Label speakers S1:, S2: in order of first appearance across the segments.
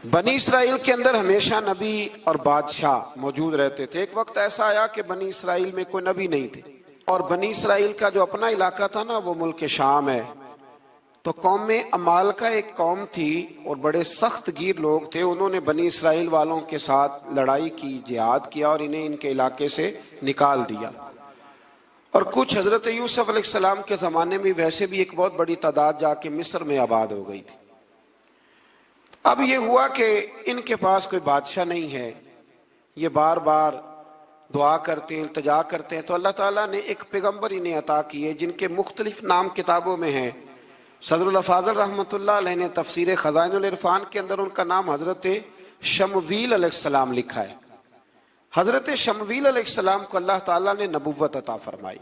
S1: بنی اسرائیل کے اندر ہمیشہ نبی اور بادشاہ موجود رہتے تھے۔ ایک وقت ایسا آیا کہ بنی اسرائیل میں کوئی نبی نہیں تھے، اور بنی اسرائیل کا جو اپنا علاقہ تھا نا وہ ملک شام ہے۔ تو قوم عمال کا ایک قوم تھی اور بڑے سخت گیر لوگ تھے، انہوں نے بنی اسرائیل والوں کے ساتھ لڑائی کی، جہاد کیا اور انہیں ان کے علاقے سے نکال دیا۔ اور کچھ حضرت یوسف علیہ السلام کے زمانے میں ویسے بھی ایک بہت بڑی تعداد جا کے مصر میں آباد ہو گئی تھی۔ اب یہ ہوا کہ ان کے پاس کوئی بادشاہ نہیں ہے، یہ بار بار دعا کرتے ہیں، التجا کرتے ہیں، تو اللہ تعالیٰ نے ایک پیغمبر انہیں عطا کیے جن کے مختلف نام کتابوں میں ہیں۔ صدر الافاضل رحمۃ اللہ علیہ نے تفسیر خزائن العرفان کے اندر ان کا نام حضرت شمویل علیہ السلام لکھا ہے۔ حضرت شمویل علیہ السلام کو اللہ تعالیٰ نے نبوت عطا فرمائی،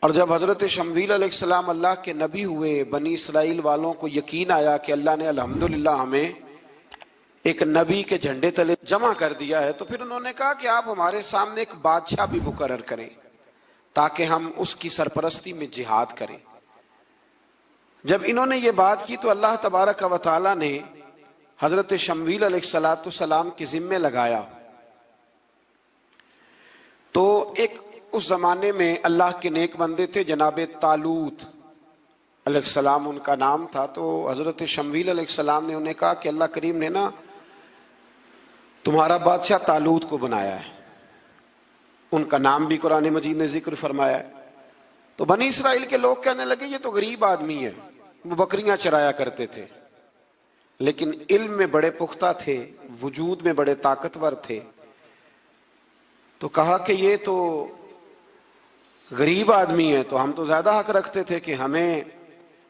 S1: اور جب حضرت شمویل علیہ السلام اللہ کے نبی ہوئے، بنی اسرائیل والوں کو یقین آیا کہ اللہ نے الحمدللہ ہمیں ایک نبی کے جھنڈے تلے جمع کر دیا ہے، تو پھر انہوں نے کہا کہ آپ ہمارے سامنے ایک بادشاہ بھی مقرر کریں تاکہ ہم اس کی سرپرستی میں جہاد کریں۔ جب انہوں نے یہ بات کی تو اللہ تبارک و تعالیٰ نے حضرت شمویل علیہ السلام کے ذمے لگایا۔ تو ایک اس زمانے میں اللہ کے نیک بندے تھے، جناب طالوت علیہ السلام ان کا نام تھا۔ تو حضرت شمویل علیہ السلام نے انہیں کہا کہ اللہ کریم نے نا تمہارا بادشاہ طالوت کو بنایا ہے، ان کا نام بھی قرآن مجید نے ذکر فرمایا ہے۔ تو بنی اسرائیل کے لوگ کہنے لگے یہ تو غریب آدمی ہے، وہ بکریاں چرایا کرتے تھے، لیکن علم میں بڑے پختہ تھے، وجود میں بڑے طاقتور تھے۔ تو کہا کہ یہ تو غریب آدمی ہے، تو ہم تو زیادہ حق رکھتے تھے کہ ہمیں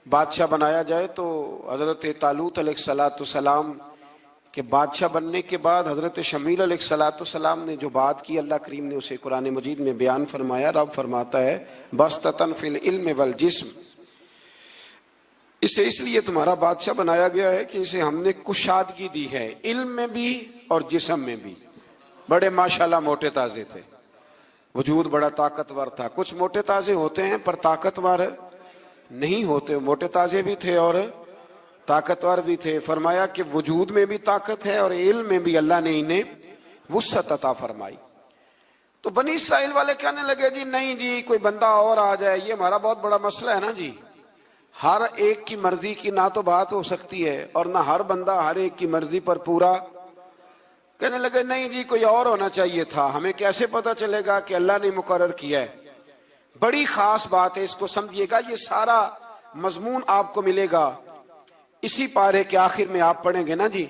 S1: بادشاہ بنایا جائے۔ تو حضرت طالوت علیہ السلام کے بادشاہ بننے کے بعد حضرت شمویل علیہ السلام نے جو بات کی، اللہ کریم نے اسے قرآن مجید میں بیان فرمایا۔ رب فرماتا ہے بسطۃ فی العلم والجسم، اسے اس لیے تمہارا بادشاہ بنایا گیا ہے کہ اسے ہم نے کشادگی دی ہے، علم میں بھی اور جسم میں بھی۔ بڑے ماشاءاللہ موٹے تازے تھے، وجود بڑا طاقتور تھا۔ کچھ موٹے تازے ہوتے ہیں پر طاقتور نہیں ہوتے، موٹے تازے بھی تھے اور طاقتور بھی تھے۔ فرمایا کہ وجود میں بھی طاقت ہے اور علم میں بھی اللہ نے انہیں وسعت عطا فرمائی۔ تو بنی اسرائیل والے کہنے لگے جی نہیں جی کوئی بندہ اور آ جائے، یہ ہمارا بہت بڑا مسئلہ ہے نا جی، ہر ایک کی مرضی کی نہ تو بات ہو سکتی ہے اور نہ ہر بندہ ہر ایک کی مرضی پر پورا۔ کہنے لگے نہیں جی کوئی اور ہونا چاہیے تھا، ہمیں کیسے پتا چلے گا کہ اللہ نے مقرر کیا ہے؟ بڑی خاص بات ہے، اس کو سمجھیے گا، یہ سارا مضمون آپ کو ملے گا اسی پارے کے آخر میں، آپ پڑھیں گے نا جی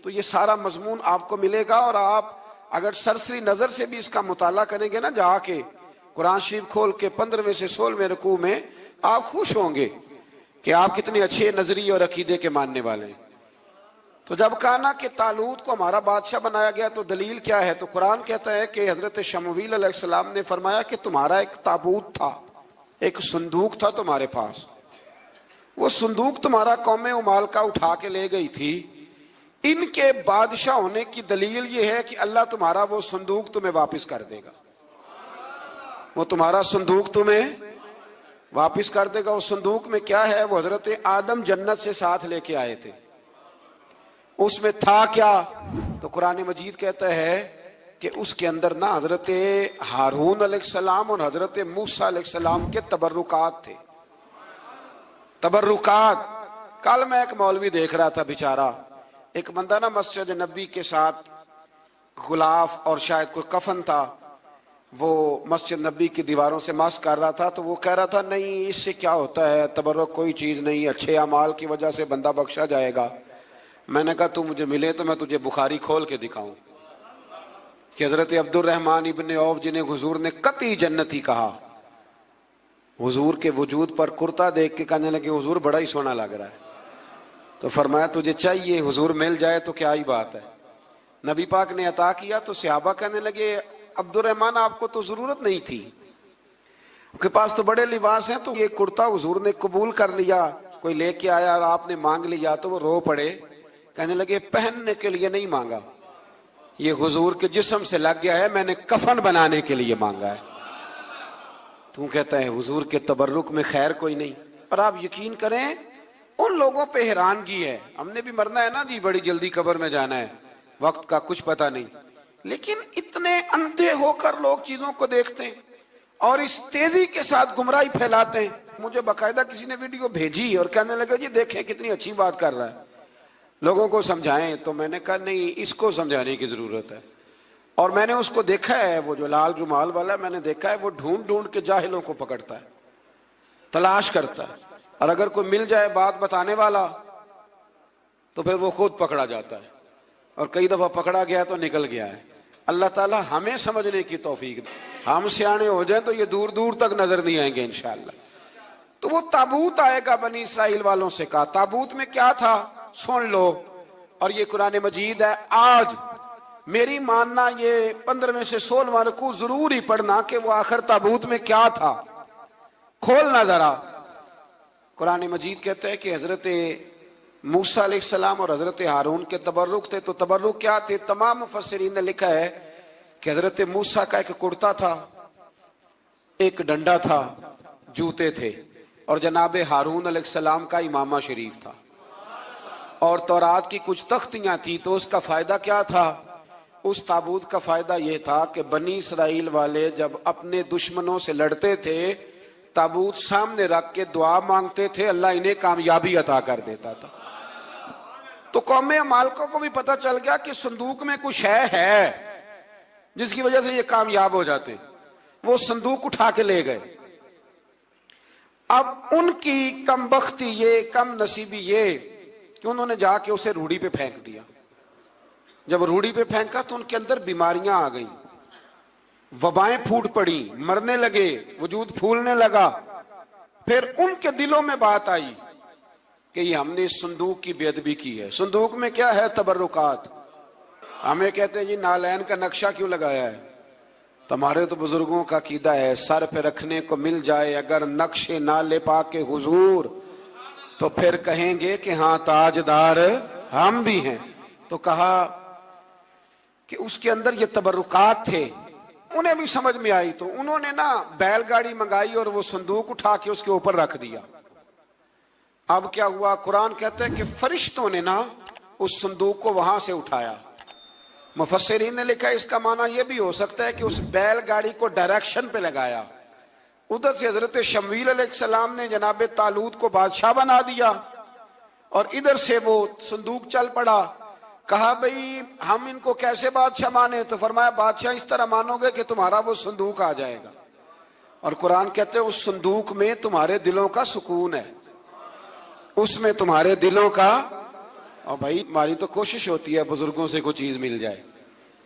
S1: تو یہ سارا مضمون آپ کو ملے گا، اور آپ اگر سرسری نظر سے بھی اس کا مطالعہ کریں گے نا جا کے قرآن شریف کھول کے 15ویں سے 16ویں رکوع میں، آپ خوش ہوں گے کہ آپ کتنے اچھے نظریے اور عقیدے کے ماننے والے ہیں۔ تو جب کہا نا کہ طالوت کو ہمارا بادشاہ بنایا گیا تو دلیل کیا ہے؟ تو قرآن کہتا ہے کہ حضرت شمویل علیہ السلام نے فرمایا کہ تمہارا ایک تابوت تھا، ایک صندوق تھا تمہارے پاس، وہ صندوق تمہارا قوم عمال کا اٹھا کے لے گئی تھی، ان کے بادشاہ ہونے کی دلیل یہ ہے کہ اللہ تمہارا وہ صندوق تمہیں واپس کر دے گا، وہ تمہارا صندوق تمہیں واپس کر دے گا۔ اس صندوق میں کیا ہے؟ وہ حضرت آدم جنت سے ساتھ لے کے آئے تھے، اس میں تھا کیا؟ تو قرآن مجید کہتا ہے کہ اس کے اندر نا حضرت ہارون علیہ السلام اور حضرت موسیٰ علیہ السلام کے تبرکات تھے، تبرکات۔ کل میں ایک مولوی دیکھ رہا تھا بیچارہ، ایک بندہ نا مسجد نبی کے ساتھ غلاف اور شاید کوئی کفن تھا، وہ مسجد نبی کی دیواروں سے مس کر رہا تھا، تو وہ کہہ رہا تھا نہیں اس سے کیا ہوتا ہے، تبرک کوئی چیز نہیں، اچھے اعمال کی وجہ سے بندہ بخشا جائے گا۔ میں نے کہا تو مجھے ملے تو میں تجھے بخاری کھول کے دکھاؤں کہ حضرت عبد الرحمن ابن عوف جنہیں حضور نے قطعی جنتی کہا، حضور کے وجود پر کرتا دیکھ کے کہنے لگے حضور بڑا ہی سونا لگ رہا ہے، تو فرمایا تجھے چاہیے حضور مل جائے تو کیا ہی بات ہے۔ نبی پاک نے عطا کیا تو صحابہ کہنے لگے عبد الرحمن آپ کو تو ضرورت نہیں تھی، آپ کے پاس تو بڑے لباس ہیں، تو یہ کرتا حضور نے قبول کر لیا، کوئی لے کے آیا اور آپ نے مانگ لیا، تو وہ رو پڑے، کہنے لگے پہننے کے لیے نہیں مانگا، یہ حضور کے جسم سے لگ گیا ہے، میں نے کفن بنانے کے لیے مانگا ہے۔ تو کہتا ہے حضور کے تبرک میں خیر کوئی نہیں۔ اور آپ یقین کریں ان لوگوں پہ حیرانگی ہے. ہم نے بھی مرنا ہے نا جی, بڑی جلدی قبر میں جانا ہے, وقت کا کچھ پتہ نہیں, لیکن اتنے اندھے ہو کر لوگ چیزوں کو دیکھتے ہیں اور اس تیزی کے ساتھ گمراہی پھیلاتے ہیں. مجھے باقاعدہ کسی نے ویڈیو بھیجی اور کہنے لگا جی دیکھیں کتنی اچھی بات کر رہا ہے, لوگوں کو سمجھائیں. تو میں نے کہا نہیں, اس کو سمجھانے کی ضرورت ہے. اور میں نے اس کو دیکھا ہے, وہ جو لال رومال والا, میں نے دیکھا ہے وہ ڈھونڈ ڈھونڈ کے جاہلوں کو پکڑتا ہے, تلاش کرتا ہے, اور اگر کوئی مل جائے بات بتانے والا تو پھر وہ خود پکڑا جاتا ہے, اور کئی دفعہ پکڑا گیا تو نکل گیا ہے. اللہ تعالی ہمیں سمجھنے کی توفیق دے. ہم سیانے ہو جائیں تو یہ دور دور تک نظر نہیں آئیں گے انشاءاللہ. تو وہ تابوت آئے گا, بنی اسرائیل والوں سے کہا تابوت میں کیا تھا سن لو, اور یہ قرآن مجید ہے. آج میری ماننا یہ 15 سے 16 رکوع ضرور ہی پڑھنا کہ وہ آخر تابوت میں کیا تھا, کھولنا ذرا. قرآن مجید کہتا ہے کہ حضرت موسیٰ علیہ السلام اور حضرت ہارون کے تبرک تھے. تو تبرک کیا تھے؟ تمام مفسرین نے لکھا ہے کہ حضرت موسیٰ کا ایک کرتا تھا, ایک ڈنڈا تھا, جوتے تھے, اور جناب ہارون علیہ السلام کا امامہ شریف تھا, اور تورات کی کچھ تختیاں تھی. تو اس کا فائدہ کیا تھا؟ اس تابوت کا فائدہ یہ تھا کہ بنی اسرائیل والے جب اپنے دشمنوں سے لڑتے تھے, تابوت سامنے رکھ کے دعا مانگتے تھے, اللہ انہیں کامیابی عطا کر دیتا تھا. تو قوم عمالقہ کو بھی پتہ چل گیا کہ صندوق میں کچھ ہے جس کی وجہ سے یہ کامیاب ہو جاتے. وہ صندوق اٹھا کے لے گئے. اب ان کی کم بختی یہ, کم نصیبی یہ کہ انہوں نے جا کے اسے روڑی پہ پھینک دیا. جب روڑی پہ پھینکا تو ان کے اندر بیماریاں آ گئیں, وبائیں پھوٹ پڑی, مرنے لگے, وجود پھولنے لگا. پھر ان کے دلوں میں بات آئی کہ یہ ہم نے اس صندوق کی بے ادبی کی ہے. صندوق میں کیا ہے؟ تبرکات. ہمیں کہتے ہیں جی نالین کا نقشہ کیوں لگایا ہے؟ تمہارے تو بزرگوں کا عقیدہ ہے سر پہ رکھنے کو مل جائے اگر نقش نالے پاک حضور تو پھر کہیں گے کہ ہاں تاجدار ہم بھی ہیں. تو کہا کہ اس کے اندر یہ تبرکات تھے. انہیں بھی سمجھ میں آئی تو انہوں نے نا بیل گاڑی منگائی اور وہ صندوق اٹھا کے اس کے اوپر رکھ دیا. اب کیا ہوا؟ قرآن کہتا ہے کہ فرشتوں نے نا اس صندوق کو وہاں سے اٹھایا. مفسرین نے لکھا اس کا معنی یہ بھی ہو سکتا ہے کہ اس بیل گاڑی کو ڈائریکشن پہ لگایا. ادھر سے حضرت شمویل علیہ السلام نے جناب طالوت کو بادشاہ بنا دیا, اور ادھر سے وہ صندوق چل پڑا. کہا بھئی ہم ان کو کیسے بادشاہ مانے؟ تو فرمایا بادشاہ اس طرح مانو گے کہ تمہارا وہ صندوق آ جائے گا. اور قرآن کہتے ہیں اس صندوق میں تمہارے دلوں کا سکون ہے, اس میں تمہارے دلوں کا. اور بھائی ہماری تو کوشش ہوتی ہے بزرگوں سے کوئی چیز مل جائے,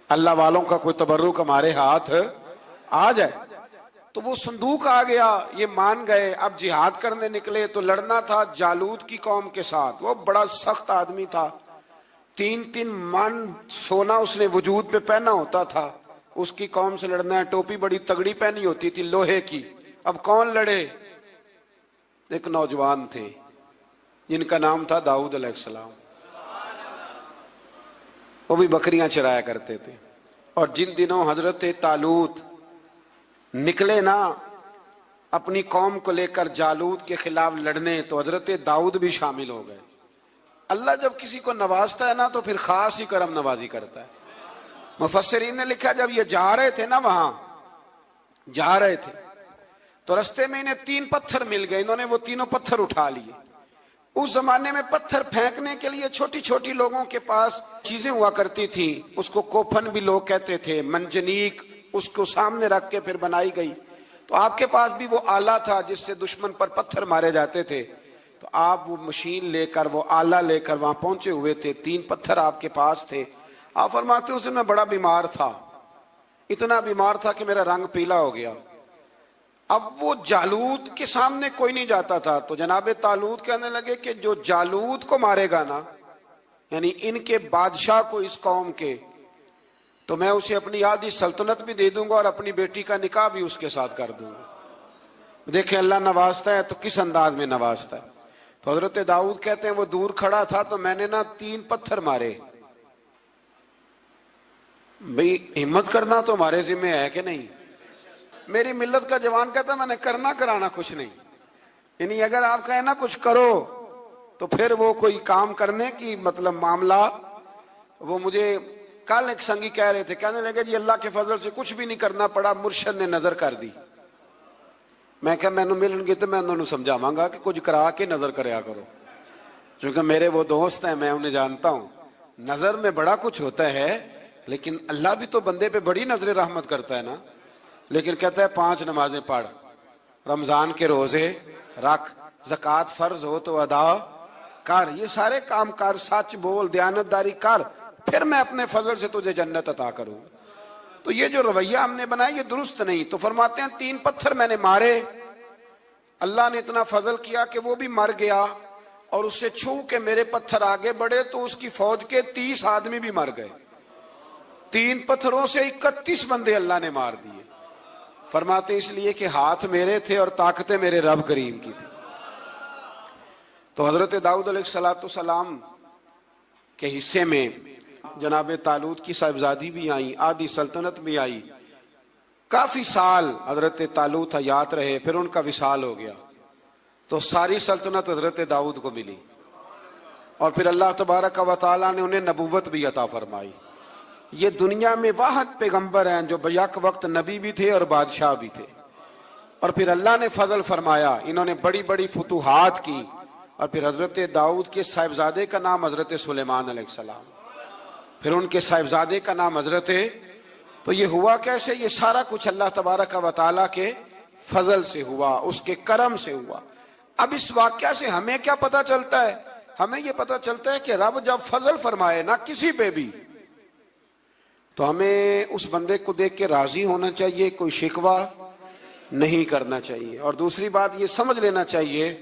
S1: اللہ والوں کا کوئی تبرک ہمارے ہاتھ آ جائے. تو وہ صندوق آ گیا, یہ مان گئے. اب جہاد کرنے نکلے تو لڑنا تھا جالوت کی قوم کے ساتھ. وہ بڑا سخت آدمی تھا, 3 من سونا اس نے وجود پہ پہنا ہوتا تھا. اس کی قوم سے لڑنا ہے, ٹوپی بڑی تگڑی پہنی ہوتی تھی لوہے کی. اب کون لڑے؟ ایک نوجوان تھے جن کا نام تھا داؤد علیہ السلام. وہ بھی بکریاں چرایا کرتے تھے. اور جن دنوں حضرت طالوت نکلے نا اپنی قوم کو لے کر جالوت کے خلاف لڑنے, تو حضرت داؤد بھی شامل ہو گئے. اللہ جب کسی کو نوازتا ہے نا تو پھر خاص ہی کرم نوازی کرتا ہے. مفسرین نے لکھا جب یہ جا رہے تھے نا, وہاں جا رہے تھے تو رستے میں انہیں 3 پتھر مل گئے. انہوں نے وہ تینوں پتھر اٹھا لیے. اس زمانے میں پتھر پھینکنے کے لیے چھوٹی چھوٹی لوگوں کے پاس چیزیں ہوا کرتی تھی. اس کو کوپھن بھی لوگ کہتے تھے, منجنیق, اس کو سامنے رکھ کے پھر بنائی گئی. تو آپ کے پاس بھی وہ آلہ تھا جس سے دشمن پر پتھر مارے جاتے تھے. تو آپ وہ مشین لے کر, وہ آلہ لے کر وہاں پہنچے ہوئے تھے. 3 پتھر آپ کے پاس تھے. آپ فرماتے اس دن میں بڑا بیمار تھا, اتنا بیمار تھا کہ میرا رنگ پیلا ہو گیا. اب وہ جالوت کے سامنے کوئی نہیں جاتا تھا. تو جناب طالوت کہنے لگے کہ جو جالوت کو مارے گا نا, یعنی ان کے بادشاہ کو اس قوم کے, تو میں اسے اپنی آدھی سلطنت بھی دے دوں گا اور اپنی بیٹی کا نکاح بھی اس کے ساتھ کر دوں گا. دیکھیں اللہ نوازتا ہے تو کس انداز میں نوازتا ہے. تو حضرت داؤد کہتے ہیں وہ دور کھڑا تھا تو میں نے نا 3 پتھر مارے. بھئی ہمت کرنا تو ہمارے ذمہ ہے کہ نہیں؟ میری ملت کا جوان کہتا ہے میں نے کرنا کرانا کچھ نہیں. یعنی اگر آپ کہیں نا کچھ کرو تو پھر وہ کوئی کام کرنے کی مطلب معاملہ. وہ مجھے کل ایک سنگی کہہ رہے تھے, کہنے لگے جی اللہ کے فضل سے کچھ بھی نہیں کرنا پڑا, مرشد نے نظر کر دی. میں کہا مینوں ملن گے تو میں انہوں سمجھاواں گا کہ کچھ کرا کے نظر کریا کرو, کیونکہ میرے وہ دوست ہیں, میں انہیں جانتا ہوں. نظر میں بڑا کچھ ہوتا ہے, لیکن اللہ بھی تو بندے پہ بڑی نظر رحمت کرتا ہے نا. لیکن کہتا ہے 5 نمازیں پڑھ, رمضان کے روزے رکھ, زکوٰۃ فرض ہو تو ادا کر, یہ سارے کام کر, سچ بول, دیانتداری کر, پھر میں اپنے فضل سے تجھے جنت عطا کروں. تو یہ جو رویہ ہم نے بنایا یہ درست نہیں. تو فرماتے ہیں 3 پتھر میں نے مارے, اللہ نے اتنا فضل کیا کہ وہ بھی مر گیا, اور اسے چھو کے میرے پتھر آگے بڑھے تو اس کی فوج کے 30 آدمی بھی مر گئے. 3 پتھروں سے 31 بندے اللہ نے مار دیے. فرماتے اس لیے کہ ہاتھ میرے تھے اور طاقتیں میرے رب کریم کی تھی. تو حضرت داؤد علیہ السلام کے حصے میں جناب طالوت کی صاحبزادی بھی آئیں, آدھی سلطنت بھی آئی. کافی سال حضرت طالوت حیات رہے, پھر ان کا وصال ہو گیا, تو ساری سلطنت حضرت داؤد کو ملی, اور پھر اللہ تبارک و تعالیٰ نے انہیں نبوت بھی عطا فرمائی. یہ دنیا میں واحد پیغمبر ہیں جو بیک وقت نبی بھی تھے اور بادشاہ بھی تھے. اور پھر اللہ نے فضل فرمایا, انہوں نے بڑی بڑی فتوحات کی. اور پھر حضرت داؤد کے صاحبزادے کا نام حضرت سلیمان علیہ السلام, پھر ان کے صاحبزادے کا نام حضرت. تو یہ ہوا کیسے؟ یہ سارا کچھ اللہ تبارک و تعالیٰ کے فضل سے ہوا, اس کے کرم سے ہوا. اب اس واقعہ سے ہمیں کیا پتہ چلتا ہے؟ ہمیں یہ پتہ چلتا ہے کہ رب جب فضل فرمائے نہ کسی پہ بھی, تو ہمیں اس بندے کو دیکھ کے راضی ہونا چاہیے, کوئی شکوہ نہیں کرنا چاہیے. اور دوسری بات یہ سمجھ لینا چاہیے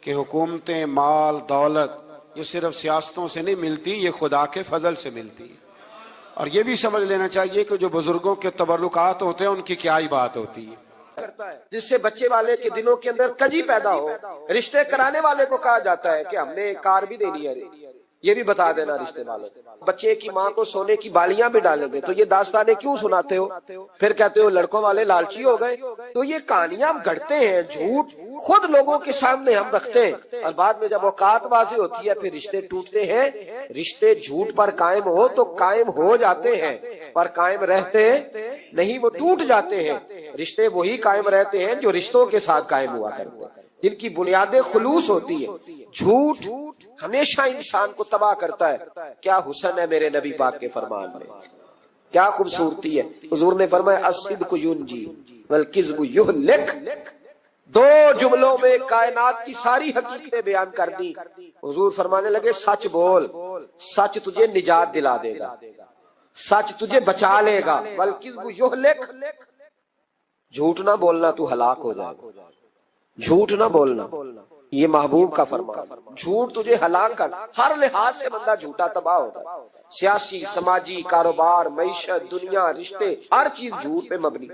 S1: کہ حکومتیں, مال, دولت یہ صرف سیاستوں سے نہیں ملتی, یہ خدا کے فضل سے ملتی. اور یہ بھی سمجھ لینا چاہیے کہ جو بزرگوں کے تبرکات ہوتے ہیں ان کی کیا ہی بات ہوتی ہے.
S2: جس سے بچے والے کے دلوں کے اندر کجی پیدا ہو. رشتے کرانے والے کو کہا جاتا ہے کہ ہم نے کار بھی دینی ہے, یہ بھی بتا دینا رشتے والوں. بچے کی ماں کو سونے کی بالیاں بھی ڈالیں گے, تو یہ داستانیں کیوں سناتے ہو؟ پھر کہتے ہو لڑکوں والے لالچی ہو گئے. تو یہ کہانیاں ہم گھڑتے ہیں, جھوٹ خود لوگوں کے سامنے ہم رکھتے ہیں, اور بعد میں جب اوقات واضح ہوتی ہے پھر رشتے ٹوٹتے ہیں. رشتے جھوٹ پر قائم ہو تو قائم ہو جاتے ہیں, پر قائم رہتے نہیں, وہ ٹوٹ جاتے ہیں. رشتے وہی قائم رہتے ہیں جو رشتوں کے ساتھ قائم ہوا کرتے ہیں, جن کی بنیادیں خلوص ہوتی ہے. جھوٹ ہمیشہ انسان کو تباہ کرتا ہے. کیا حسن ہے میرے نبی پاک کے فرمان میں, کیا خوبصورتی ہے. حضور نے فرمایا الصدق ینجی والکذب یہلک. 2 جملوں میں کائنات کی ساری حقیقتیں بیان کر دی. حضور فرمانے لگے سچ بول, سچ تجھے نجات دلا دے گا, سچ تجھے بچا لے گا. والکذب یہلک, جھوٹ نہ بولنا تو ہلاک ہو جائے گا. جھوٹ نہ بولنا, یہ محبوب کا فرمان. جھوٹ تجھے ہلاک کر, ہر لحاظ سے بندہ جھوٹا تباہ ہوتا ہے. سیاسی, سماجی, کاروبار, معیشت, دنیا, رشتے, ہر چیز جھوٹ پہ مبنی.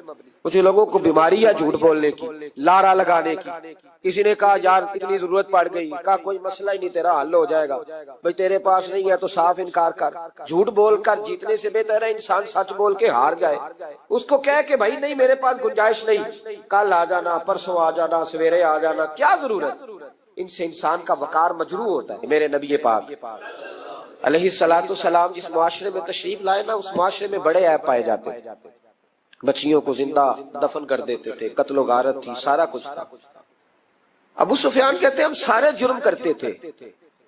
S2: کچھ لوگوں کو بیماری ہے جھوٹ بولنے کی, لارا لگانے کی. کسی نے کہا یار اتنی ضرورت پڑ گئی, کہا کوئی مسئلہ ہی نہیں, تیرا حل ہو جائے گا. بھئی تیرے پاس نہیں ہے تو صاف انکار کر. جھوٹ بول کر جیتنے سے بہتر ہے انسان سچ بول کے ہار جائے. اس کو کہہ کہ بھائی نہیں میرے پاس گنجائش نہیں, کل آ جانا, پرسوں آ جانا, سویرے آ جانا, کیا ضرورت. ان سے انسان کا وقار مجروح ہوتا ہے. میرے نبی پاک علیہ السلام جس معاشرے میں تشریف لائے نا, اس معاشرے میں بڑے عیب پائے جاتے تھے. بچیوں کو زندہ دفن کر دیتے تھے, قتل و غارت تھی, سارا کچھ تھا. ابو سفیان کہتے ہیں ہم سارے جرم کرتے تھے,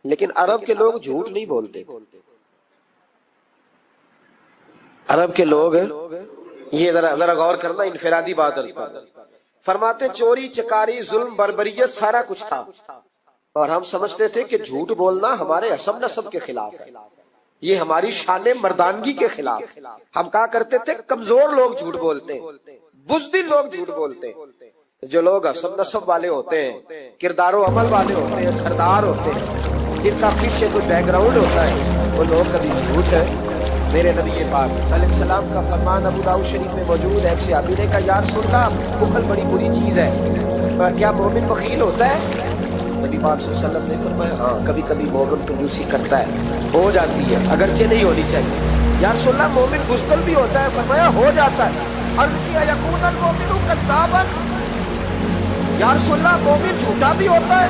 S2: لیکن عرب کے لوگ جھوٹ نہیں بولتے. عرب کے لوگ, یہ ذرا غور کرنا, انفرادی بات عرض کرنا. فرماتے چوری, چکاری, ظلم, بربریت سارا کچھ تھا, اور ہم سمجھتے تھے کہ جھوٹ بولنا ہمارے حسب نسب کے خلاف ہے, یہ ہماری شان مردانگی کے خلاف. ہم کہا کرتے تھے کمزور لوگ جھوٹ بولتے ہیں, بزدل لوگ جھوٹ بولتے ہیں. جو لوگ حسب نسب والے ہوتے ہیں, کردار و عمل والے ہوتے ہیں, سردار ہوتے ہیں, جن کا پیچھے کوئی بیک گراؤنڈ ہوتا ہے, وہ لوگ کبھی جھوٹ ہے. میرے نبی پاک علیہ السلام کا فرمان ابو داؤد شریف میں موجود ہے. ایک صحابی نے کہا یا رسول اللہ بخل بڑی بری چیز ہے, کیا مومن بخیل ہوتا ہے؟ نبی پاک صلی اللہ علیہ وسلم نے فرمایا ہاں کبھی کبھی مومن کنجوسی کرتا ہے, ہو جاتی ہے, اگرچہ نہیں ہونی چاہیے. یا رسول اللہ مومن بزدل بھی ہوتا ہے؟ فرمایا ہو جاتا ہے. عرض کیا یکون المؤمن کذابا, یا رسول اللہ مومن جھوٹا بھی ہوتا ہے؟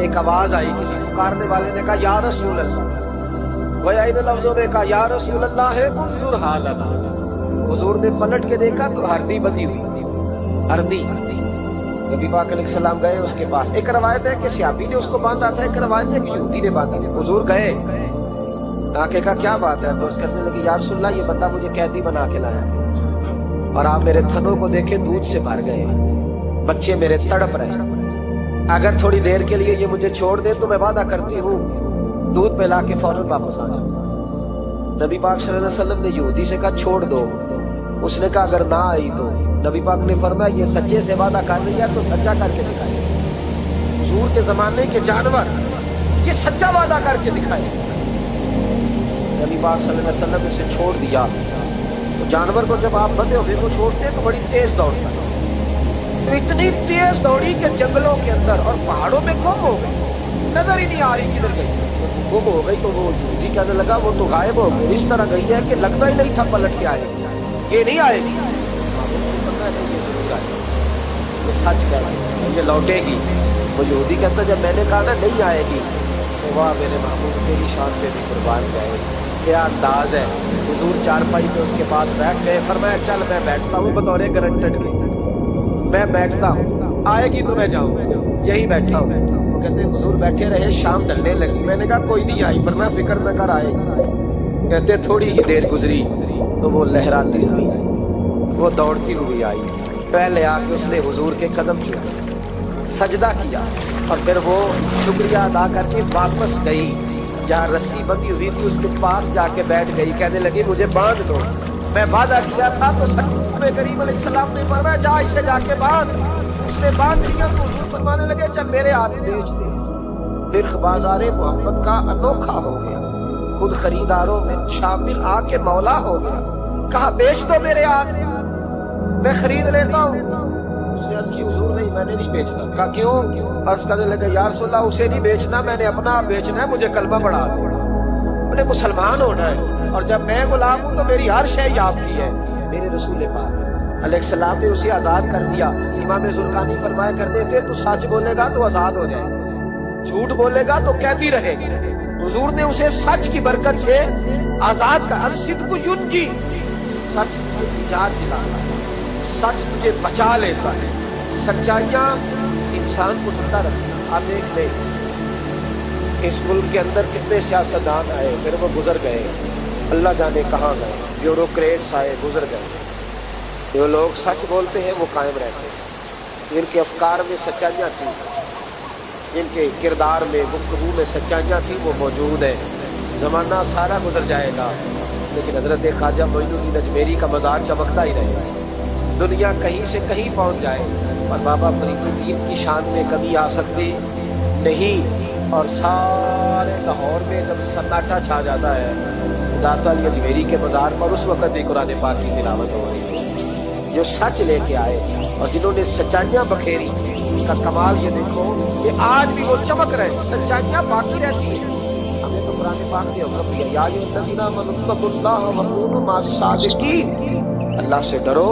S2: ایک آواز آئی، کسی پکارنے والے نے کہا یا رسول اللہ، وہ ان لفظوں میں کہا یا رسول اللہ ہے انظر حالنا۔ حضور نے پلٹ کے دیکھا تو ہرنی بندھی ہوئی، ہرنی۔ نبی پاک علیہ السلام گئے اس کے پاس۔ ایک روایت ہے کہ صحابی نے اس کو باندھا تھا، ایک روایت ہے کہ یہودی نے باندھا تھا۔ حضور گئے، آ کے کہا کیا بات ہے؟ تو اس کہنے لگی یا رسول اللہ یہ بندہ مجھے قیدی بنا کے لایا اور آپ میرے تھنوں کو دیکھے دودھ سے بھر گئے، بچے میرے تڑپ رہے، اگر تھوڑی دیر کے لیے یہ مجھے چھوڑ دے تو میں وعدہ کرتی ہوں دودھ پلا کے فوراً واپس آ جاؤں۔ نبی پاک صلی اللہ علیہ وسلم نے یہودی سے کہا چھوڑ دو، اس نے کہا اگر نہ آئی تو؟ نبی پاک نے فرمایا یہ سچے سے وعدہ کر رہی ہے تو سچا کر کے دکھائے۔ حضور کے زمانے کے جانور یہ سچا وعدہ کر کے دکھائے۔ نبی پاک صلی اللہ علیہ وسلم نے اسے چھوڑ دیا۔ تو جانور کو جب آپ بندے ہوئے کو چھوڑتے ہیں تو بڑی تیز دوڑتا ہے، تو اتنی تیز دوڑی کہ جنگلوں کے اندر اور پہاڑوں میں گم ہو گئی، نظر ہی نہیں آ رہی کدھر گئی۔ گم ہو گئی تو وہ یہودی کہنے لگا وہ تو غائب ہو گئی، اس طرح گئی ہے کہ لگتا ہی نہیں تھا پلٹ کے آئے گی، یہ نہیں آئے گی۔ یہ سچ کہہ رہا ہے، یہ لوٹے گی۔ وہ یہودی کہتا جب میں نے کہا نا نہیں آئے گی تو واہ میرے محبوب تیری شان پہ بھی قربان جائے، کیا انداز ہے۔ حضور چارپائی پہ اس کے پاس بیٹھ گئے، فرمایا چل میں بیٹھتا ہوں بطور گرنٹڈ کے، میں بیٹھتا ہوں، آئے گی تو میں جاؤں، یہی بیٹھا ہوں۔ وہ کہتے ہیں حضور بیٹھے رہے، شام ڈھلنے لگی، میں نے کہا کوئی نہیں آئی، فرمایا فکر نہ کر آئے گی۔ کہتے تھوڑی ہی دیر گزری تو وہ لہراتی ہوئی آئی، وہ دوڑتی ہوئی آئی، پہلے آ کے اس نے حضور کے قدم چھوئے، سجدہ کیا، اور پھر وہ شکریہ ادا کر کے واپس گئی جہاں رسی بندھی ہوئی تھی، اس کے پاس جا کے بیٹھ گئی، کہنے لگی مجھے باندھ دو، میں وعدہ کیا تھا تو سچ کریم علیہ السلام نے فرمایا جا اسے جا کے باندھ۔ اس نے باندھ لیا تو حضور فرمانے لگے چل میرے ہاتھ بیچ دے۔ نرخ بازار محبت کا انوکھا ہو گیا، خود خریداروں میں شامل آ کے مولا ہو گیا، کہا بیچ دو میرے ہاتھ، میں خرید لیتا ہوں۔ اس نے عرض کی حضور نہیں میں نے نہیں بیچنا۔ کہا کیوں؟ عرض کرنے لگے یا رسول اللہ اسے نہیں بیچنا، میں نے اپنا آپ بیچنا ہے، مجھے کلمہ پڑھا دو، مجھے مسلمان ہونا ہے، اور جب میں غلام ہوں تو میری ہر شے آپ کی ہے۔ میرے رسول پاک علیہ السلام نے اسے آزاد کر دیا۔ امام زرقانی فرمایا کرتے تھے تو سچ بولے گا تو آزاد ہو جائے گا، جھوٹ بولے گا تو قیدی رہے گا۔ حضور نے اسے سچ کی برکت سے آزاد کر، الصدق ینجی، سچ تجھے نجات دلاتا ہے، سچ تجھے بچا لیتا ہے، سچائیاں انسان کو زندہ رکھتا ہے۔ آپ دیکھ لیں اس ملک کے اندر کتنے سیاستدان آئے پھر وہ گزر گئے، اللہ جانے کہاں گئے، بیوروکریٹس آئے گزر گئے، جو لوگ سچ بولتے ہیں وہ قائم رہتے ہیں، جن کے افکار میں سچائیاں تھیں، جن کے کردار میں گفتگو میں سچائیاں تھیں وہ موجود ہیں۔ زمانہ سارا گزر جائے گا لیکن حضرت خواجہ معین الدین اجمیری کا مزار چمکتا ہی رہے گا، دنیا کہیں سے کہیں پہنچ جائے اور بابا فرید الدین کی شان میں کمی آ سکتی نہیں۔ اور سارے لاہور میں جب سناٹا چھا جاتا ہے داتا علی اجمیری کے مزار پر، اس وقت بھی قرآن پاک کی تلاوت ہو رہی ہے۔ جو سچ لے کے آئے اور جنہوں نے سچائیاں بکھیری، ان کا کمال یہ دیکھو کہ آج بھی وہ چمک رہے، سچائیاں باقی رہتی ہیں۔ ہمیں تو قرآن پاک نے حکم دیا یا ایھا الذین اتقوا اللہ وکونوا مع الصادقین، اللہ سے ڈرو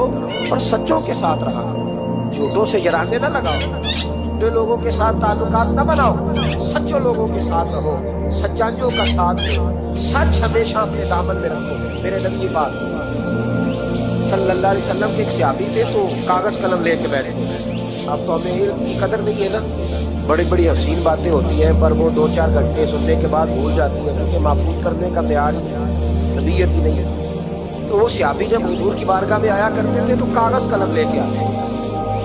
S2: اور سچوں کے ساتھ رہا کرو، جھوٹوں سے جرانے نہ لگاؤ، جھوٹے لوگوں کے ساتھ تعلقات نہ بناؤ، سچوں لوگوں کے ساتھ رہو، سچائیوں کا ساتھ دو، سچ ہمیشہ اپنے دامن میں رکھو۔ میرے نبی پاک صلی اللہ علیہ وسلم کے ایک صحابی تھے تو کاغذ قلم لے کے بیٹھے، اب تو ہمیں علم کی قدر نہیں ہے نا، بڑی بڑی حسین باتیں ہوتی ہیں پر وہ 2-4 گھنٹے سننے کے بعد بھول جاتی ہیں، کیونکہ محفوظ کرنے کا معیار طبیعت ہی نہیں ہے۔ تو وہ صحابی جب حضور کی بارگاہ میں آیا کرتے تھے تو کاغذ قلم لے کے آتے،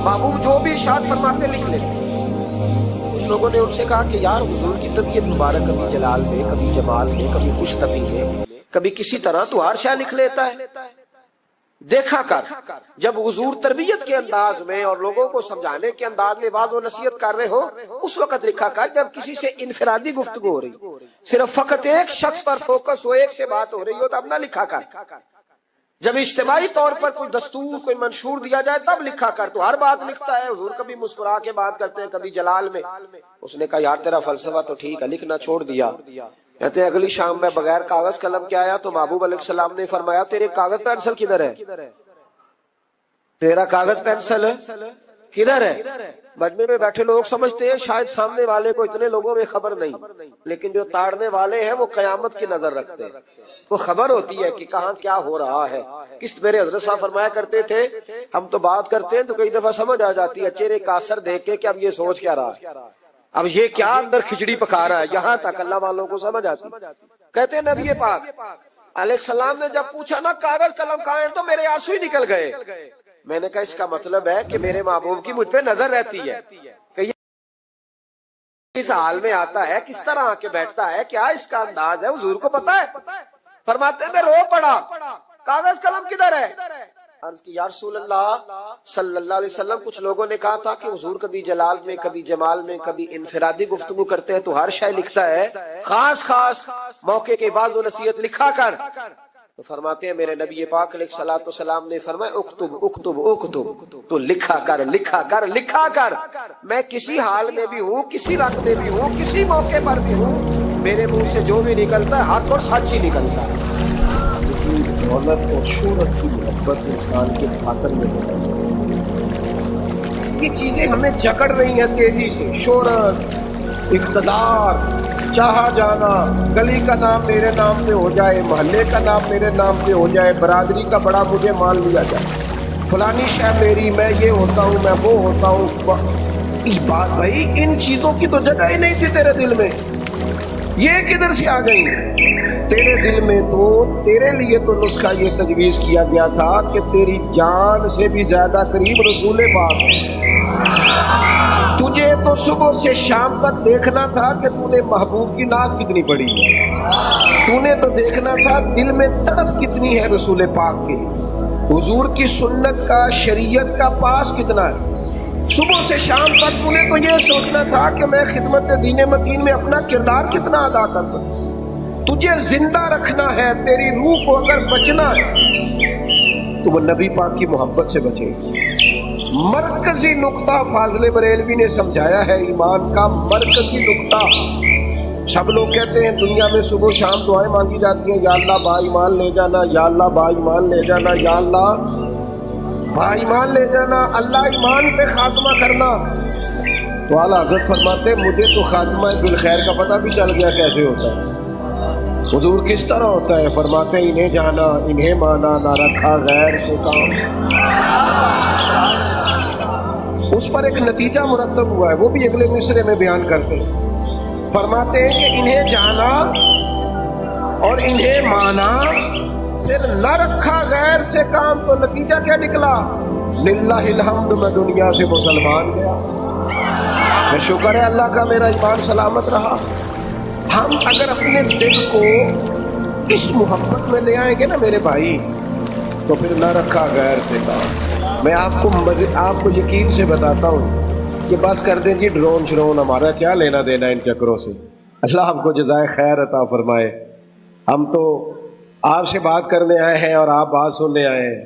S2: محبوب جو بھی ارشاد فرماتے لکھ لیتے۔ کچھ لوگوں نے ان سے کہا کہ یار حضور کی طبیعت مبارک کبھی جلال میں، کبھی جمال میں، کبھی خوش طبی میں، کبھی کسی طرح تو ہر شے لکھ لیتا ہے، دیکھا کر جب حضور تربیت کے انداز میں اور لوگوں کو سمجھانے کے انداز میں واعظ و نصیحت کر رہے ہو اس وقت لکھا کر، جب کسی سے انفرادی گفتگو ہو رہی، صرف فقط ایک شخص پر فوکس ہو، ایک سے بات ہو رہی ہو تب نہ لکھا کر، جب اجتماعی طور پر کوئی دستور کوئی منشور دیا جائے تب لکھا کر۔ تو ہر بات لکھتا ہے حضور، کبھی مسکرا کے بات کرتے ہیں، کبھی جلال میں۔ اس نے کہا یار تیرا فلسفہ تو ٹھیک ہے، لکھنا چھوڑ دیا۔ کہتے ہیں اگلی شام میں بغیر کاغذ قلم کے آیا تو محبوب علیہ السلام نے فرمایا تیرے کاغذ پینسل کدھر ہے؟ تیرا کاغذ پینسل کدھر ہے؟ مجمع میں بیٹھے لوگ سمجھتے ہیں شاید سامنے والے کو اتنے لوگوں میں خبر نہیں، لیکن جو تاڑنے والے ہیں وہ قیامت کی نظر رکھتے ہیں، وہ خبر ہوتی ہے کہ کہاں کیا ہو رہا ہے۔ میرے حضرت صاحب فرمایا کرتے تھے ہم تو بات کرتے ہیں تو کئی دفعہ سمجھ آ جاتی ہے چہرے کا اثر دیکھ کے کہ اب یہ سوچ کیا رہا ہے، اب یہ کیا اندر کھچڑی پکا رہا ہے، یہاں تک اللہ والوں کو سمجھ آتی۔ کہتے ہیں نبی پاک علیہ السلام نے جب پوچھا نا کاغذ قلم کہاں ہے تو میرے آنسو ہی نکل گئے۔ میں نے کہا اس کا مطلب ہے کہ میرے محبوب کی مجھ پہ نظر رہتی ہے کہ یہ اس حال میں آتا ہے، کس طرح آ کے بیٹھتا ہے، کیا اس کا انداز ہے، حضور کو پتا ہے۔ فرماتے ہیں میں رو پڑا، کاغذ قلم کدھر ہے؟ عرض کی یا رسول اللہ صلی اللہ علیہ وسلم، کچھ لوگوں نے کہا تھا کہ حضور کبھی جلال میں، کبھی جمال میں، کبھی انفرادی گفتگو کرتے ہیں تو ہر شے لکھتا ہے، خاص خاص موقع کے بعد و نصیحت لکھا کر۔ تو فرماتے ہیں میرے نبی پاک علیہ الصلوۃ والسلام نے فرمایا اکتب اکتب اکتب، تو لکھا کر لکھا کر لکھا کر، میں کسی حال میں بھی ہوں، کسی رنگ میں بھی ہوں، کسی موقع پر بھی ہوں، میرے منہ سے جو بھی نکلتا ہے حق اور سچ ہی نکلتا ہے۔
S3: دولت اور شہرت کی محبت انسان کے باطن میں ہوتا ہے۔ یہ چیزیں ہمیں جکڑ رہی ہیں تیزی سے، شہرت، اقتدار، چاہا جانا، گلی کا نام میرے نام پہ ہو جائے، محلے کا نام میرے نام پہ ہو جائے، برادری کا بڑا مجھے مان لیا جائے، فلانی شے میری، میں یہ ہوتا ہوں، میں وہ ہوتا ہوں۔ یہ بات بھائی ان چیزوں کی تو جگہ ہی نہیں تھی تیرے دل میں، یہ کدھر سے آ گئی؟ تیرے دل میں تو تیرے لیے تو نسخہ یہ تجویز کیا گیا تھا کہ تیری جان سے بھی زیادہ قریب رسول پاک ہے۔ تجھے تو صبح سے شام تک دیکھنا تھا کہ تو نے محبوب کی ناک کتنی بڑی ہے، تو نے تو دیکھنا تھا دل میں تڑپ کتنی ہے رسول پاک کی، حضور کی سنت کا، شریعت کا پاس کتنا ہے۔ صبح سے شام تک تو نے تو یہ سوچنا تھا کہ میں خدمت دین متین میں اپنا کردار کتنا ادا کر سکوں۔ تجھے زندہ رکھنا ہے، تیری روح کو اگر بچنا ہے تو وہ نبی پاک کی محبت سے بچے۔ مرکزی نقطہ فاضل بریلوی نے سمجھایا ہے، ایمان کا مرکزی نقطہ۔ سب لوگ کہتے ہیں دنیا میں صبح شام دعائیں مانگی جاتی ہیں، یا اللہ با ایمان لے جانا، یا اللہ با ایمان لے جانا، یا اللہ با ایمان لے جانا، اللہ ایمان پہ خاتمہ کرنا۔ تو اعلیٰ حضرت فرماتے مجھے تو خاتمہ بالخیر کا پتہ بھی چل گیا کیسے ہوتا ہے، حضور کس طرح ہوتا ہے۔ فرماتے ہیں انہیں جانا انہیں مانا، نہ رکھا غیر سے کام۔ اس پر ایک نتیجہ مرتب ہوا ہے، وہ بھی اگلے مصرے میں بیان کرتے ہیں۔ فرماتے ہیں کہ انہیں جانا اور انہیں مانا، پھر نہ رکھا غیر سے کام، تو نتیجہ کیا نکلا؟ للہ الحمد، میں دنیا سے مسلمان گیا، میں شکر ہے اللہ کا میرا ایمان سلامت رہا۔ ہم اگر اپنے دل کو اس محبت میں لے آئیں گے نا میرے بھائی، تو پھر نہ رکھا غیر سے کام۔ میں آپ کو یقین سے بتاتا ہوں کہ بس کر دیں جی ڈرون شرون، ہمارا کیا لینا دینا ان چکروں سے، اللہ آپ کو جزائے خیر عطا فرمائے۔ ہم تو آپ سے بات کرنے آئے ہیں اور آپ بات سننے آئے ہیں،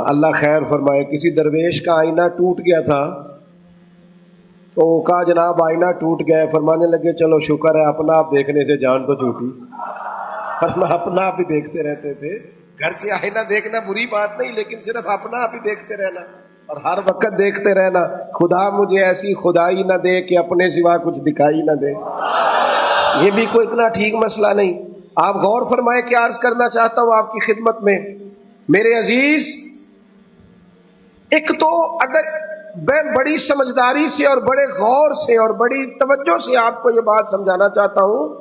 S3: اللہ خیر فرمائے۔ کسی درویش کا آئینہ ٹوٹ گیا تھا تو کہا جناب آئینہ ٹوٹ گیا، فرمانے لگے چلو شکر ہے اپنا آپ دیکھنے سے جان تو چھوٹی، ورنہ اپنا آپ ہی دیکھتے رہتے تھے۔ گھر سے آئینہ دیکھنا بری بات نہیں، لیکن صرف اپنا آپ ہی دیکھتے رہنا اور ہر وقت دیکھتے رہنا۔ خدا مجھے ایسی خدائی نہ دے کہ اپنے سوا کچھ دکھائی نہ دے، یہ بھی کوئی اتنا ٹھیک مسئلہ نہیں۔ آپ غور فرمائے، کیا عرض کرنا چاہتا ہوں آپ کی خدمت میں میرے عزیز۔ ایک تو اگر میں بڑی سمجھداری سے اور بڑے غور سے اور بڑی توجہ سے آپ کو یہ بات سمجھانا چاہتا ہوں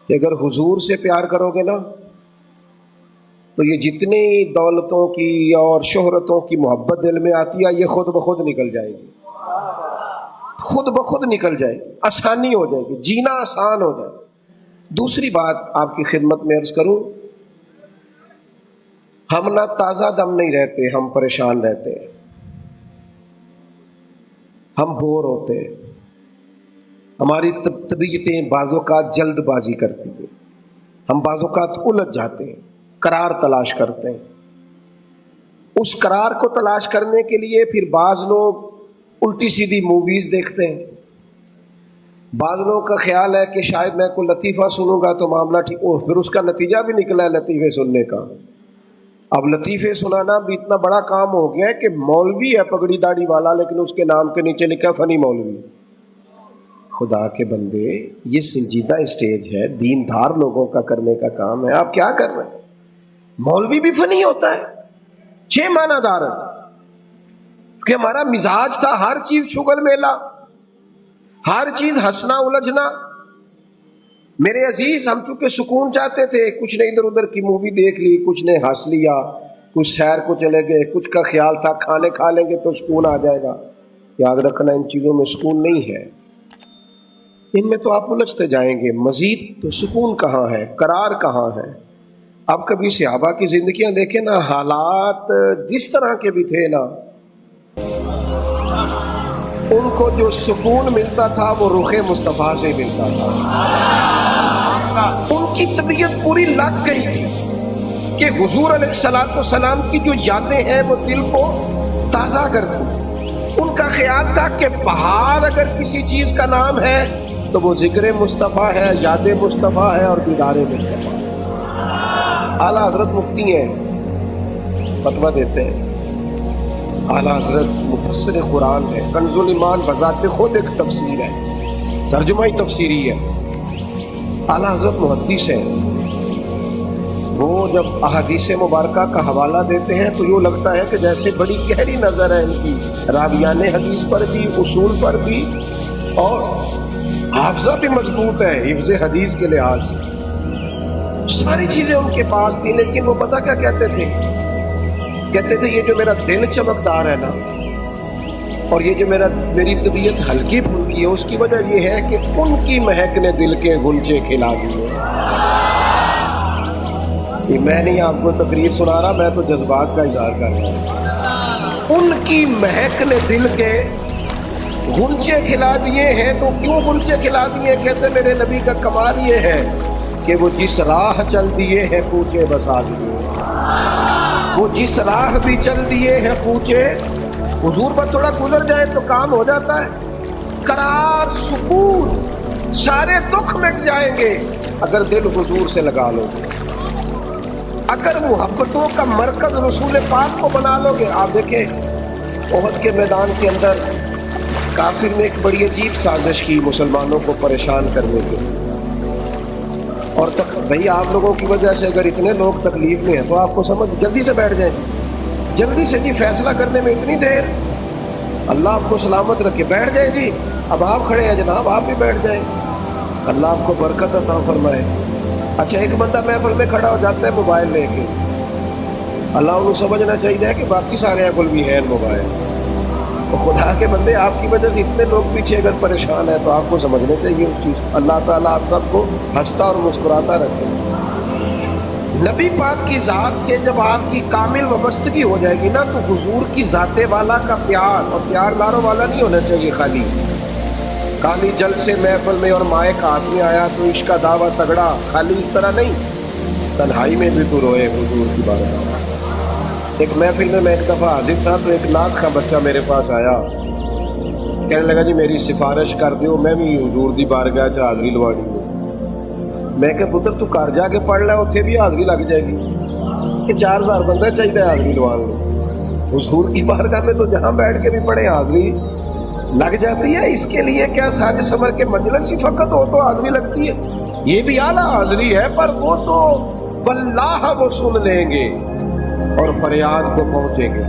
S3: کہ اگر حضور سے پیار کرو گے نا تو یہ جتنی دولتوں کی اور شہرتوں کی محبت دل میں آتی ہے یہ خود بخود نکل جائے گی، خود بخود نکل جائے گی، آسانی ہو جائے گی، جینا آسان ہو جائے گا۔ دوسری بات آپ کی خدمت میں عرض کروں، ہم نہ تازہ دم نہیں رہتے، ہم پریشان رہتے ہیں، ہم بور ہوتے ہیں، ہماری طبیعتیں بعض اوقات جلد بازی کرتی ہیں، ہم بعض اوقات الجھ جاتے ہیں، قرار تلاش کرتے ہیں۔ اس قرار کو تلاش کرنے کے لیے پھر بعض لوگ الٹی سیدھی موویز دیکھتے ہیں، بعض لوگوں کا خیال ہے کہ شاید میں کوئی لطیفہ سنوں گا تو معاملہ ٹھیک، اور پھر اس کا نتیجہ بھی نکلا ہے لطیفے سننے کا، اب لطیفے سنانا بھی اتنا بڑا کام ہو گیا ہے کہ مولوی ہے پگڑی داڑھی والا لیکن اس کے نام کے نیچے لکھا فنی مولوی. خدا کے بندے یہ سنجیدہ اسٹیج ہے، دیندار لوگوں کا کرنے کا کام ہے، آپ کیا کر رہے ہیں؟ مولوی بھی فنی ہوتا ہے، 6 معنی دار ہے کہ ہمارا مزاج تھا ہر چیز شغل میلہ، ہر چیز ہنسنا الجھنا. میرے عزیز ہم چونکہ سکون چاہتے تھے، کچھ نے ادھر ادھر کی مووی دیکھ لی، کچھ نے ہنس لیا، کچھ سیر کو چلے گئے، کچھ کا خیال تھا کھانے کھا لیں گے تو سکون آ جائے گا. یاد رکھنا ان چیزوں میں سکون نہیں ہے، ان میں تو آپ الجھتے جائیں گے. مزید تو سکون کہاں ہے، قرار کہاں ہے؟ اب کبھی صحابہ کی زندگیاں دیکھیں نا، حالات جس طرح کے بھی تھے نا، ان کو جو سکون ملتا تھا وہ رخ مصطفیٰ سے ملتا تھا. ان کی طبیعت پوری لگ گئی تھی کہ حضور علیہ الصلوۃ والسلام کی جو یادیں ہیں وہ دل کو تازہ کرتی. ان کا خیال تھا کہ بہار اگر کسی چیز کا نام ہے تو وہ ذکر مصطفیٰ ہے، یاد مصطفیٰ ہے اور دیدار مصطفیٰ. اعلیٰ حضرت مفتی ہیں، فتویٰ دیتے ہیں. اعلیٰ حضرت مفسر قرآن ہے، کنز الایمان بذات خود ایک تفسیر ہے، ترجمہ ہی تفسیری ہے. اعلیٰ حضرت محدث ہیں. وہ جب احادیث مبارکہ کا حوالہ دیتے ہیں تو یوں لگتا ہے کہ جیسے بڑی گہری نظر ہے ان کی، راویان حدیث پر بھی، اصول پر بھی، اور حافظہ بھی مضبوط ہے حفظ حدیث کے لحاظ سے. ساری چیزیں ان کے پاس تھیں، لیکن وہ پتہ کیا کہتے تھے؟ کہتے تھے یہ جو میرا دل چمکدار ہے نا، اور یہ جو میری طبیعت ہلکی پھلکی ہے، اس کی وجہ یہ ہے کہ ان کی مہک نے دل کے غنچے کھلا دیے. میں نہیں آپ کو تقریر سنا رہا، میں تو جذبات کا اظہار کر رہا ہوں. ان کی مہک نے دل کے غنچے کھلا دیے ہیں. تو کیوں غنچے کھلا دیے؟ کہتے میرے نبی کا کمال یہ ہے کہ وہ جس راہ چل دیے ہیں کوچے بسا دیے. وہ جس راہ بھی چل دیے ہیں کوچے، حضور پر تھوڑا گزر جائے تو کام ہو جاتا ہے. قرار، سکون، سارے دکھ مٹ جائیں گے اگر دل حضور سے لگا لو گے، اگر محبتوں کا مرکز رسول پاک کو بنا لو گے. آپ دیکھیں احد کے میدان کے اندر کافر نے ایک بڑی عجیب سازش کی مسلمانوں کو پریشان کرنے کے لیے. اور بھائی آپ لوگوں کی وجہ سے اگر اتنے لوگ تکلیف میں ہیں تو آپ کو سمجھ جلدی سے بیٹھ جائیں، جلدی سے جی فیصلہ کرنے میں اتنی دیر، اللہ آپ کو سلامت رکھے، بیٹھ جائیں جی. اب آپ کھڑے ہیں جناب، آپ بھی بیٹھ جائیں، اللہ آپ کو برکت عطا فرمائے. اچھا ایک بندہ محفل میں کھڑا ہو جاتا ہے موبائل لے کے، اللہ انہوں سمجھنا چاہیے کہ باقی سارے اگل بھی ہیں موبائل. تو خدا کے بندے آپ کی وجہ سے اتنے لوگ پیچھے اگر پریشان ہیں تو آپ کو سمجھنا چاہیے اس چیز. اللہ تعالیٰ آپ سب کو ہنستا اور مسکراتا رکھے. نبی پاک کی ذات سے جب آپ کی کامل وابستگی ہو جائے گی نا تو حضور کی ذات والا کا پیار، اور پیار لاروں والا نہیں ہونا چاہیے خالی کالی جل سے محفل میں اور مائک ہاتھ میں آیا تو عشق کا دعویٰ تگڑا، خالی اس طرح نہیں، تنہائی میں بھی تو روئے حضور کی بارگاہ. ایک محفل میں ایک دفعہ حاضر تھا تو ایک لاکھ کا بچہ میرے پاس آیا، کہنے لگا جی میری سفارش کر دیو، میں بھی حضور دی بارگاہ چ حاضری لوانی ہے. میں کہ پتر تو گھر جا کے پڑھ لے، اتنے بھی حاضری لگ جائے گی کہ 4000 بندہ چاہیے حاضری لوان لو. حضور کی بارگاہ میں تو جہاں بیٹھ کے بھی پڑھے حاضری لگ جاتی ہے. اس کے لیے کیا ساج سمر کے مجلس ہی فقط ہو تو حاضری لگتی ہے؟ یہ بھی اعلیٰ حاضری ہے، پر وہ تو واللہ وہ سن لیں گے اور فریاد کو پہنچیں گے.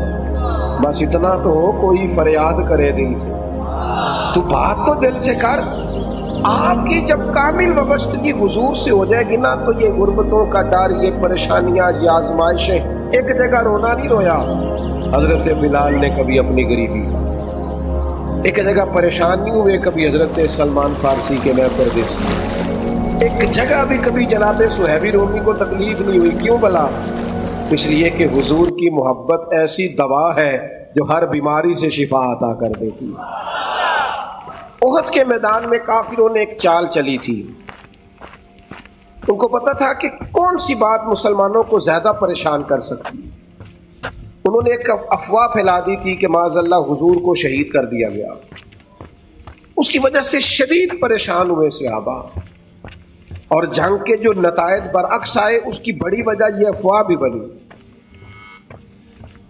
S3: بس اتنا تو ہو کوئی فریاد کرے دل سے، تو بات تو دل سے کر. آپ کی جب کامل وابستگی حضور سے ہو جائے گی نا تو یہ غربتوں کا ڈر، یہ پریشانیاں، یہ آزمائشیں، ایک جگہ رونا نہیں رویا حضرت بلال نے کبھی اپنی غریبی، ایک جگہ پریشان نہیں ہوئے کبھی حضرت سلمان فارسی کے نئے پردے سے، ایک جگہ بھی کبھی جناب صہیبی رومی کو تکلیف نہیں ہوئی. کیوں بلا؟ اس لیے کہ حضور کی محبت ایسی دوا ہے جو ہر بیماری سے شفا عطا کر دیتی. احد کے میدان میں کافروں نے ایک چال چلی تھی. ان کو پتا تھا کہ کون سی بات مسلمانوں کو زیادہ پریشان کر سکتی. انہوں نے ایک افواہ پھیلا دی تھی کہ معاذ اللہ حضور کو شہید کر دیا گیا. اس کی وجہ سے شدید پریشان ہوئے صحابہ، اور جنگ کے جو نتائج برعکس آئے اس کی بڑی وجہ یہ افواہ بھی بنی.